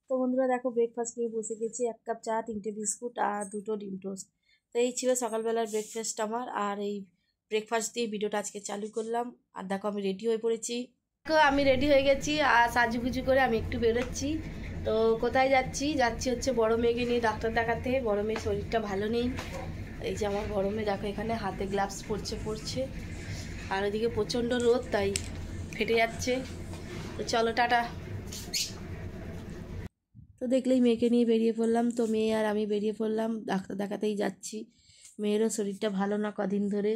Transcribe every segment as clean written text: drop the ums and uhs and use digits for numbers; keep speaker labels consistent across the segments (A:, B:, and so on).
A: তো বন্ধুরা দেখো ব্রেকফাস্ট নিয়ে বসে গেছি, 1 কাপ চা, 3টে বিস্কুট আর 2টো ডিম টোস্ট। তো এই ছিল সকালবেলার ব্রেকফাস্ট আমার। আর এই ব্রেকফাস্ট দিয়ে ভিডিওটা আজকে চালু করলাম। আর দেখো আমি রেডি হয়ে পড়েছি। দেখো আমি রেডি হয়ে গেছি আর সাজুগুজু করে আমি একটু বেরোচ্ছি। তো কোথায় যাচ্ছি হচ্ছে বড় মেয়েকে নিয়ে ডাক্তার দেখাতে। বড় মেয়ের শরীরটা ভালো নেই। এই যে আমার বড় মেয়ে দেখো এখানে হাতে গ্লাভস পরছে আর ওইদিকে প্রচণ্ড রোদ, তাই ফেটে যাচ্ছে। তো চলো টাটা। তো দেখলেই মেয়েকে নিয়ে বেরিয়ে পড়লাম। তো মেয়ে আর আমি বেরিয়ে পড়লাম, ডাক্তার দেখাতেই যাচ্ছি। মেয়েরও শরীরটা ভালো না কদিন ধরে।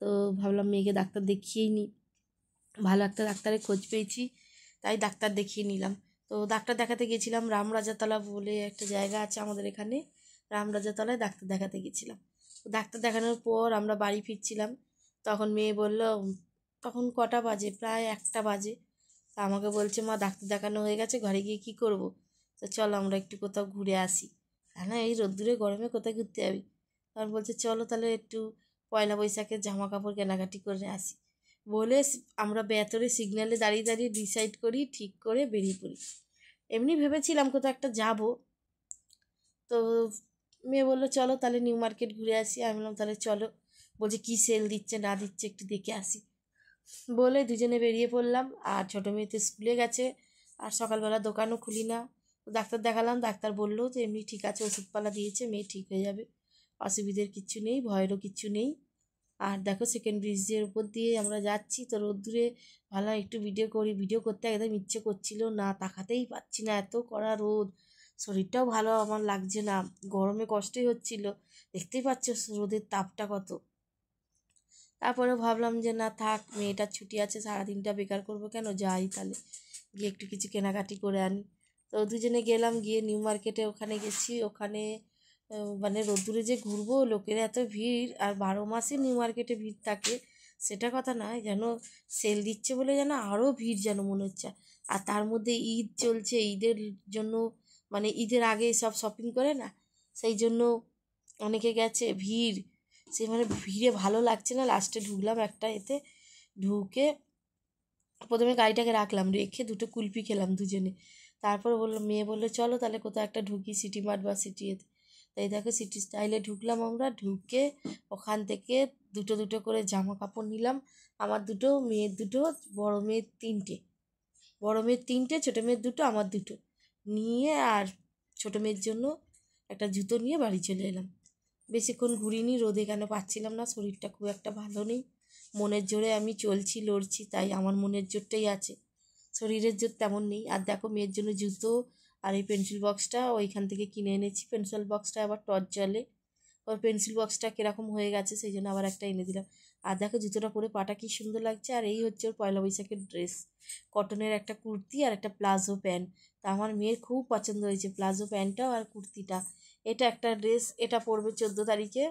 A: তো ভাবলাম মেয়েকে ডাক্তার দেখিয়েই নিই। ভালো একটা ডাক্তারের খোঁজ পেয়েছি, তাই ডাক্তার দেখিয়ে নিলাম। তো ডাক্তার দেখাতে গেছিলাম রামরাজাতলা বলে একটা জায়গা আছে আমাদের এখানে। রামরাজাতলায় ডাক্তার দেখাতে গেছিলাম। তো ডাক্তার দেখানোর পর আমরা বাড়ি ফিরছিলাম। তখন মেয়ে বলল, তখন কটা বাজে, প্রায় 1টা বাজে। তা আমাকে বলছে, মা ডাক্তার দেখানো হয়ে গেছে, ঘরে গিয়ে কী করব? তো চলো আমরা একটু কোথাও ঘুরে আসি। হ্যাঁ, এই রোদ্দুরে গরমে কোথায় ঘুরতে যাবি? তখন বলছে চলো তাহলে একটু পয়লা বৈশাখের জামা কাপড় কেনাকাটি করে আসি। বলে আমরা বেতরে সিগন্যালে দাঁড়িয়ে দাঁড়িয়ে ডিসাইড করি, ঠিক করে বেরিয়ে পড়ি। এমনি ভেবেছিলাম কোথাও একটা যাব। তো মেয়ে বললো চলো তাহলে নিউ মার্কেট ঘুরে আসি। আমি বললাম তাহলে চলো। বলছে কী সেল দিচ্ছে না দিচ্ছে একটু দেখে আসি। বলে দুজনে বেরিয়ে পড়লাম। আর ছোটো মেয়ে তো স্কুলে গেছে, আর সকালবেলা দোকানও খুলি না। তো ডাক্তার দেখালাম, ডাক্তার বললো যে এমনি ঠিক আছে, ওষুধপালা দিয়েছে, মেয়ে ঠিক হয়ে যাবে, অসুবিধের কিচ্ছু নেই, ভয়েরও কিচ্ছু নেই। আর দেখো সেকেন্ড ব্রিজের উপর দিয়ে আমরা যাচ্ছি। তো রোদ্দুরে ভালো একটু ভিডিও করি, ভিডিও করতে একদম ইচ্ছে করছিল না, তাকাতেই পাচ্ছি না, এত কড়া রোদ। শরীরটাও ভালো আমার লাগছে না, গরমে কষ্টই হচ্ছিল। দেখতেই পাচ্ছ রোদের তাপটা কত। তারপরে ভাবলাম যে না থাক, মেয়েটার ছুটি আছে, সারাদিনটা বেকার করবো কেন, যাই তাহলে গিয়ে একটু কিছু কেনাকাটি করে আনি। তো দুজনে গেলাম, গিয়ে নিউ মার্কেটে ওখানে গেছি। ওখানে মানে রোদ্দুরে যে ঘুরবো, লোকের এত ভিড়, আর 12 মাসই নিউ মার্কেটে ভিড় থাকে সেটা কথা নয়, যেন সেল দিচ্ছে বলে যেন আরও ভিড় যেন মনে হচ্ছে। আর তার মধ্যে ঈদ চলছে, ঈদের জন্য মানে ঈদের আগে সব শপিং করে না, সেই জন্য অনেকে গেছে, ভিড়। সে মানে ভিড়ে ভালো লাগছে না। লাস্টে ঢুকলাম একটা এতে, ঢুকে প্রথমে গাড়িটাকে রাখলাম, রেখে 2টো কুলফি খেলাম দুজনে। তারপর মেয়ে বললো চলো তাহলে কোথাও একটা ঢুকি, সিটি মার্ট বা সিটি এতে। তাই দেখো সিটি স্টাইলে ঢুকলাম আমরা। ঢুকে ওখান থেকে দুটো দুটো করে জামা কাপড় নিলাম। আমার 2টো, মেয়ের 2টো, বড় মেয়ের 3টে। বড় মেয়ের 3টে, ছোটো মেয়ের 2টো, আমার 2টো নিয়ে, আর ছোটো মেয়ের জন্য একটা জুতো নিয়ে বাড়ি চলে এলাম। বেশিক্ষণ ঘুরিনি, রোদে কেন পাচ্ছিলাম না, শরীরটা খুব একটা ভালো নেই। মনের জোরে আমি চলছি, লড়ছি, তাই আমার মনের জোরটাই আছে, শরীরের জোর তেমন নেই। আর দেখো মেয়ের জন্য জুতো আর এই পেন্সিল বক্সটা ওইখান থেকে কিনে এনেছি। পেন্সিল বক্সটা আবার টর্চ জ্বলে, ওর পেন্সিল বক্সটা কীরকম হয়ে গেছে, সেই জন্য আবার একটা এনে দিলাম। আর দেখো জুতোটা পরে পাটা কী সুন্দর লাগছে। আর এই হচ্ছে ওর পয়লা বৈশাখের ড্রেস, কটনের একটা কুর্তি আর একটা প্লাজো প্যান্ট। তা আমার মেয়ের খুব পছন্দ হয়েছে প্লাজো প্যান্টটাও আর কুর্তিটা। এটা একটা ড্রেস, এটা পড়বে 14 তারিখে।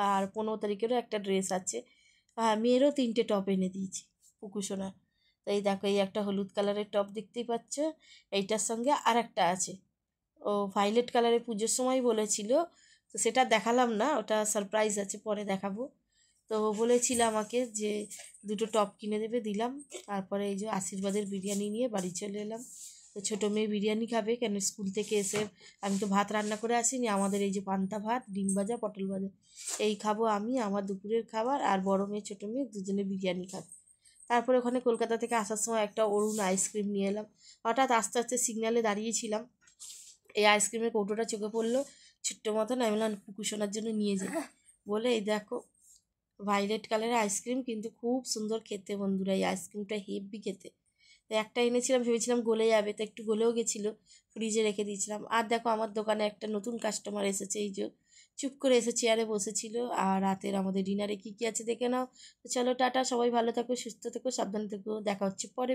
A: আর 15 তারিখেরও একটা ড্রেস আছে। হ্যাঁ, মেয়েরও 3টে টপ এনে দিয়েছি পুকুসোনার। তো এই দেখো এই একটা হলুদ কালারের টপ দেখতেই পাচ্ছ, এইটার সঙ্গে আর একটা আছে, ও ভায়োলেট কালারের পুজোর সময় বলেছিল। তো সেটা দেখালাম না, ওটা সারপ্রাইজ আছে, পরে দেখাবো। তো বলেছিল আমাকে যে 2টো টপ কিনে দেবে, দিলাম। তারপরে এই যে আশীর্বাদের বিরিয়ানি নিয়ে বাড়ি চলে এলাম। তো ছোটো মেয়ে বিরিয়ানি খাবে, কেন স্কুল থেকে এসে আমি তো ভাত রান্না করে আসিনি। আমাদের এই যে পান্তা ভাত, ডিম ভাজা, পটল ভাজা, এই খাবো আমি, আমার দুপুরের খাবার। আর বড় মেয়ে ছোটো মেয়ে দুজনে বিরিয়ানি খাবে। তারপরে ওখানে কলকাতা থেকে আসার সময় একটা অরুণ আইসক্রিম নিয়ে এলাম। হঠাৎ আস্তে আস্তে সিগন্যালে দাঁড়িয়েছিলাম, এই আইসক্রিমের কৌটোটা চোখে পড়লো, ছোট্ট মতন। আমি বললাম পুকুসোনার জন্য নিয়ে যাই বলে, এই দেখো ভায়োলেট কালারের আইসক্রিম, কিন্তু খুব সুন্দর খেতে বন্ধুরা, এই আইসক্রিমটা হেভি খেতে। তো একটা এনেছিলাম, ভেবেছিলাম গলে যাবে, তো একটু গলেও গেছিলো, ফ্রিজে রেখে দিয়েছিলাম। আর দেখো আমার দোকানে একটা নতুন কাস্টমার এসেছে, এই যে চুপ করে এসে চেয়ারে বসেছিল। আর রাতের আমাদের ডিনারে কী কী আছে দেখে নাও। তো চলো টাটা, সবাই ভালো থাকো, সুস্থ থেকো, সাবধানে থেকো, দেখা হচ্ছে পরে।